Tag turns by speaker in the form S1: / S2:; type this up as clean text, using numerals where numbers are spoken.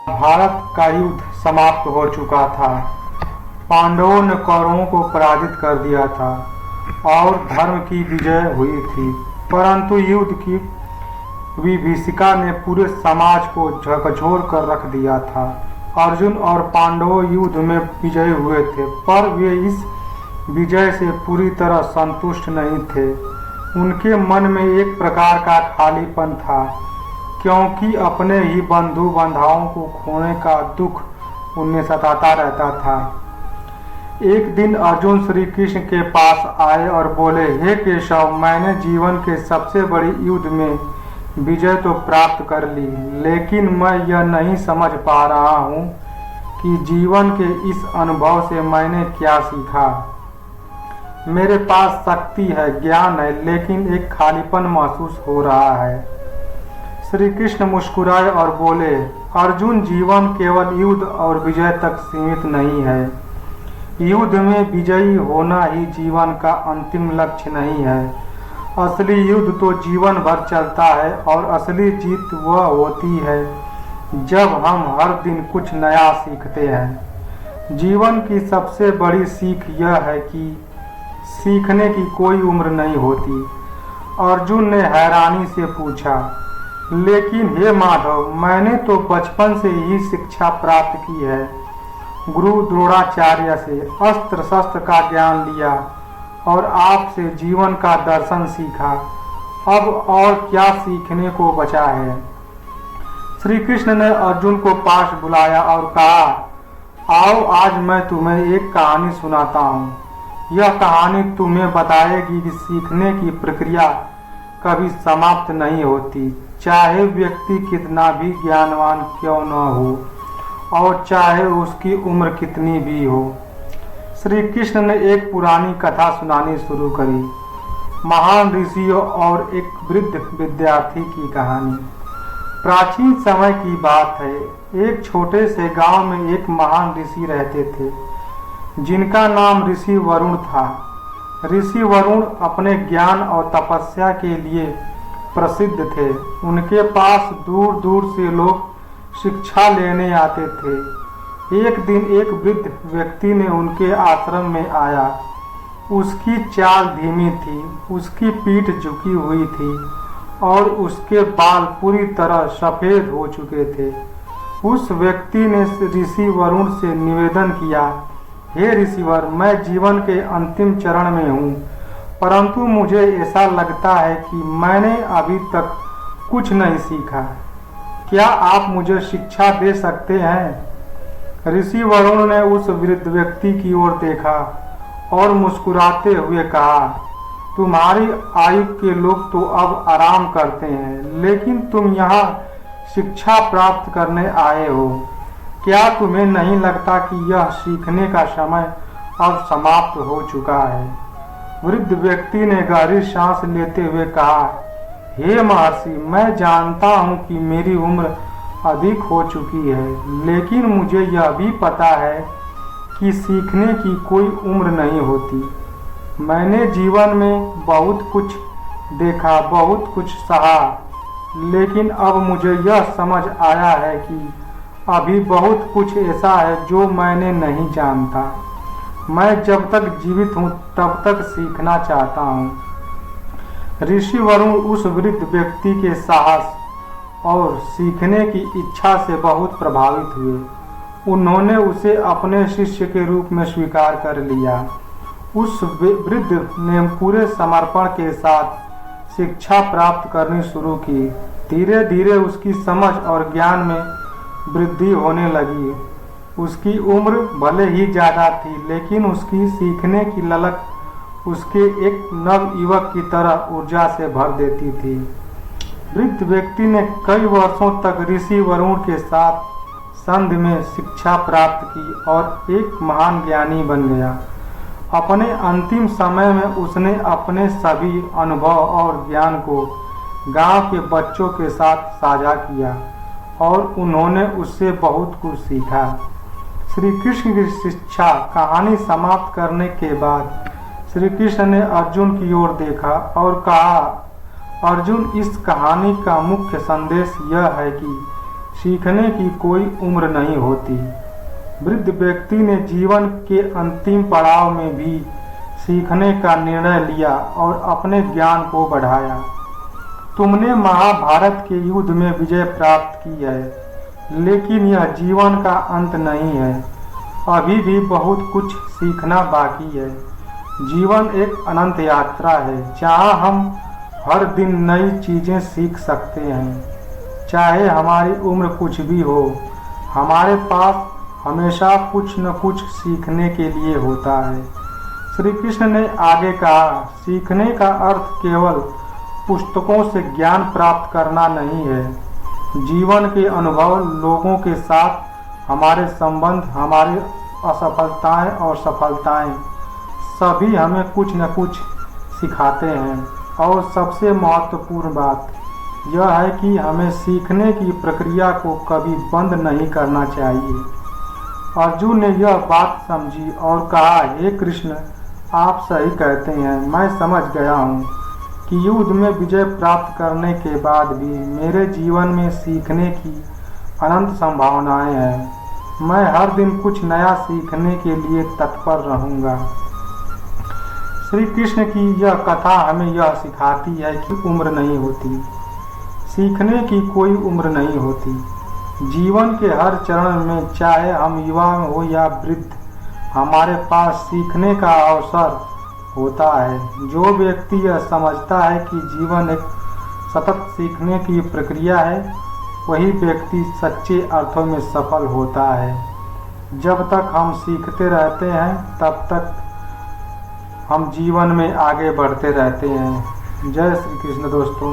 S1: भारत का युद्ध समाप्त हो चुका था। पांडवों ने कौरवों को पराजित कर दिया था और धर्म की विजय हुई थी, परंतु युद्ध की विभीषिका ने पूरे समाज को झकझोर कर रख दिया था। अर्जुन और पांडवों युद्ध में विजयी हुए थे, पर वे इस विजय से पूरी तरह संतुष्ट नहीं थे। उनके मन में एक प्रकार का खालीपन था, क्योंकि अपने ही बंधु बांधवों को खोने का दुख उन्हें सताता रहता था। एक दिन अर्जुन श्री कृष्ण के पास आए और बोले, हे केशव, मैंने जीवन के सबसे बड़ी युद्ध में विजय तो प्राप्त कर ली, लेकिन मैं यह नहीं समझ पा रहा हूँ कि जीवन के इस अनुभव से मैंने क्या सीखा। मेरे पास शक्ति है, ज्ञान है, लेकिन एक खालीपन महसूस हो रहा है। श्री कृष्ण मुस्कुराए और बोले, अर्जुन, जीवन केवल युद्ध और विजय तक सीमित नहीं है। युद्ध में विजयी होना ही जीवन का अंतिम लक्ष्य नहीं है। असली युद्ध तो जीवन भर चलता है और असली जीत वह होती है जब हम हर दिन कुछ नया सीखते हैं। जीवन की सबसे बड़ी सीख यह है कि सीखने की कोई उम्र नहीं होती। अर्जुन ने हैरानी से पूछा, लेकिन हे माधव, मैंने तो बचपन से ही शिक्षा प्राप्त की है। गुरु द्रोणाचार्य से अस्त्र शस्त्र का ज्ञान लिया और आपसे जीवन का दर्शन सीखा। अब और क्या सीखने को बचा है। श्री कृष्ण ने अर्जुन को पास बुलाया और कहा, आओ, आज मैं तुम्हें एक कहानी सुनाता हूँ। यह कहानी तुम्हें बताएगी कि सीखने की प्रक्रिया कभी समाप्त नहीं होती, चाहे व्यक्ति कितना भी ज्ञानवान क्यों न हो और चाहे उसकी उम्र कितनी भी हो। श्री कृष्ण ने एक पुरानी कथा सुनानी शुरू करी, महान ऋषियों और एक वृद्ध विद्यार्थी की कहानी। प्राचीन समय की बात है। एक छोटे से गांव में एक महान ऋषि रहते थे, जिनका नाम ऋषि वरुण था। ऋषि वरुण अपने ज्ञान और तपस्या के लिए प्रसिद्ध थे। उनके पास दूर दूर से लोग शिक्षा लेने आते थे। एक दिन एक वृद्ध व्यक्ति ने उनके आश्रम में आया। उसकी चाल धीमी थी, उसकी पीठ झुकी हुई थी और उसके बाल पूरी तरह सफेद हो चुके थे। उस व्यक्ति ने ऋषि वरुण से निवेदन किया, हे ऋषिवर, मैं जीवन के अंतिम चरण में हूँ, परंतु मुझे ऐसा लगता है कि मैंने अभी तक कुछ नहीं सीखा। क्या आप मुझे शिक्षा दे सकते हैं? ऋषि वरुण ने उस वृद्ध व्यक्ति की ओर देखा और मुस्कुराते हुए कहा, तुम्हारी आयु के लोग तो अब आराम करते हैं, लेकिन तुम यहाँ शिक्षा प्राप्त करने आए हो। क्या तुम्हें नहीं लगता कि यह सीखने का समय अब समाप्त हो चुका है? वृद्ध व्यक्ति ने गहरी सांस लेते हुए कहा, हे महर्षि, मैं जानता हूँ कि मेरी उम्र अधिक हो चुकी है, लेकिन मुझे यह भी पता है कि सीखने की कोई उम्र नहीं होती। मैंने जीवन में बहुत कुछ देखा, बहुत कुछ सहा, लेकिन अब मुझे यह समझ आया है कि अभी बहुत कुछ ऐसा है जो मैंने नहीं जानता। मैं जब तक जीवित हूँ तब तक सीखना चाहता हूँ। ऋषि वरुण उस वृद्ध व्यक्ति के साहस और सीखने की इच्छा से बहुत प्रभावित हुए। उन्होंने उसे अपने शिष्य के रूप में स्वीकार कर लिया। उस वृद्ध ने पूरे समर्पण के साथ शिक्षा प्राप्त करनी शुरू की। धीरे धीरे उसकी समझ और ज्ञान में वृद्धि होने लगी। उसकी उम्र भले ही ज़्यादा थी, लेकिन उसकी सीखने की ललक उसके एक नव युवक की तरह ऊर्जा से भर देती थी। वृद्ध व्यक्ति ने कई वर्षों तक ऋषि वरुण के साथ संध में शिक्षा प्राप्त की और एक महान ज्ञानी बन गया। अपने अंतिम समय में उसने अपने सभी अनुभव और ज्ञान को गांव के बच्चों के साथ साझा किया और उन्होंने उससे बहुत कुछ सीखा। श्री कृष्ण की शिक्षा कहानी समाप्त करने के बाद श्री कृष्ण ने अर्जुन की ओर देखा और कहा, अर्जुन, इस कहानी का मुख्य संदेश यह है कि सीखने की कोई उम्र नहीं होती। वृद्ध व्यक्ति ने जीवन के अंतिम पड़ाव में भी सीखने का निर्णय लिया और अपने ज्ञान को बढ़ाया। तुमने महाभारत के युद्ध में विजय प्राप्त की है, लेकिन यह जीवन का अंत नहीं है। अभी भी बहुत कुछ सीखना बाकी है। जीवन एक अनंत यात्रा है जहाँ हम हर दिन नई चीज़ें सीख सकते हैं। चाहे हमारी उम्र कुछ भी हो, हमारे पास हमेशा कुछ न कुछ सीखने के लिए होता है। श्री कृष्ण ने आगे कहा, सीखने का अर्थ केवल पुस्तकों से ज्ञान प्राप्त करना नहीं है। जीवन के अनुभव, लोगों के साथ हमारे संबंध, हमारी असफलताएं और सफलताएं सभी हमें कुछ न कुछ सिखाते हैं। और सबसे महत्वपूर्ण बात यह है कि हमें सीखने की प्रक्रिया को कभी बंद नहीं करना चाहिए। अर्जुन ने यह बात समझी और कहा, हे कृष्ण, आप सही कहते हैं। मैं समझ गया हूँ कि युद्ध में विजय प्राप्त करने के बाद भी मेरे जीवन में सीखने की अनंत संभावनाएं हैं। मैं हर दिन कुछ नया सीखने के लिए तत्पर रहूँगा। श्री कृष्ण की यह कथा हमें यह सिखाती है कि उम्र नहीं होती, सीखने की कोई उम्र नहीं होती। जीवन के हर चरण में, चाहे हम युवा हो या वृद्ध, हमारे पास सीखने का अवसर होता है। जो व्यक्ति यह समझता है कि जीवन एक सतत सीखने की प्रक्रिया है, वही व्यक्ति सच्चे अर्थों में सफल होता है। जब तक हम सीखते रहते हैं, तब तक हम जीवन में आगे बढ़ते रहते हैं। जय श्री कृष्ण दोस्तों।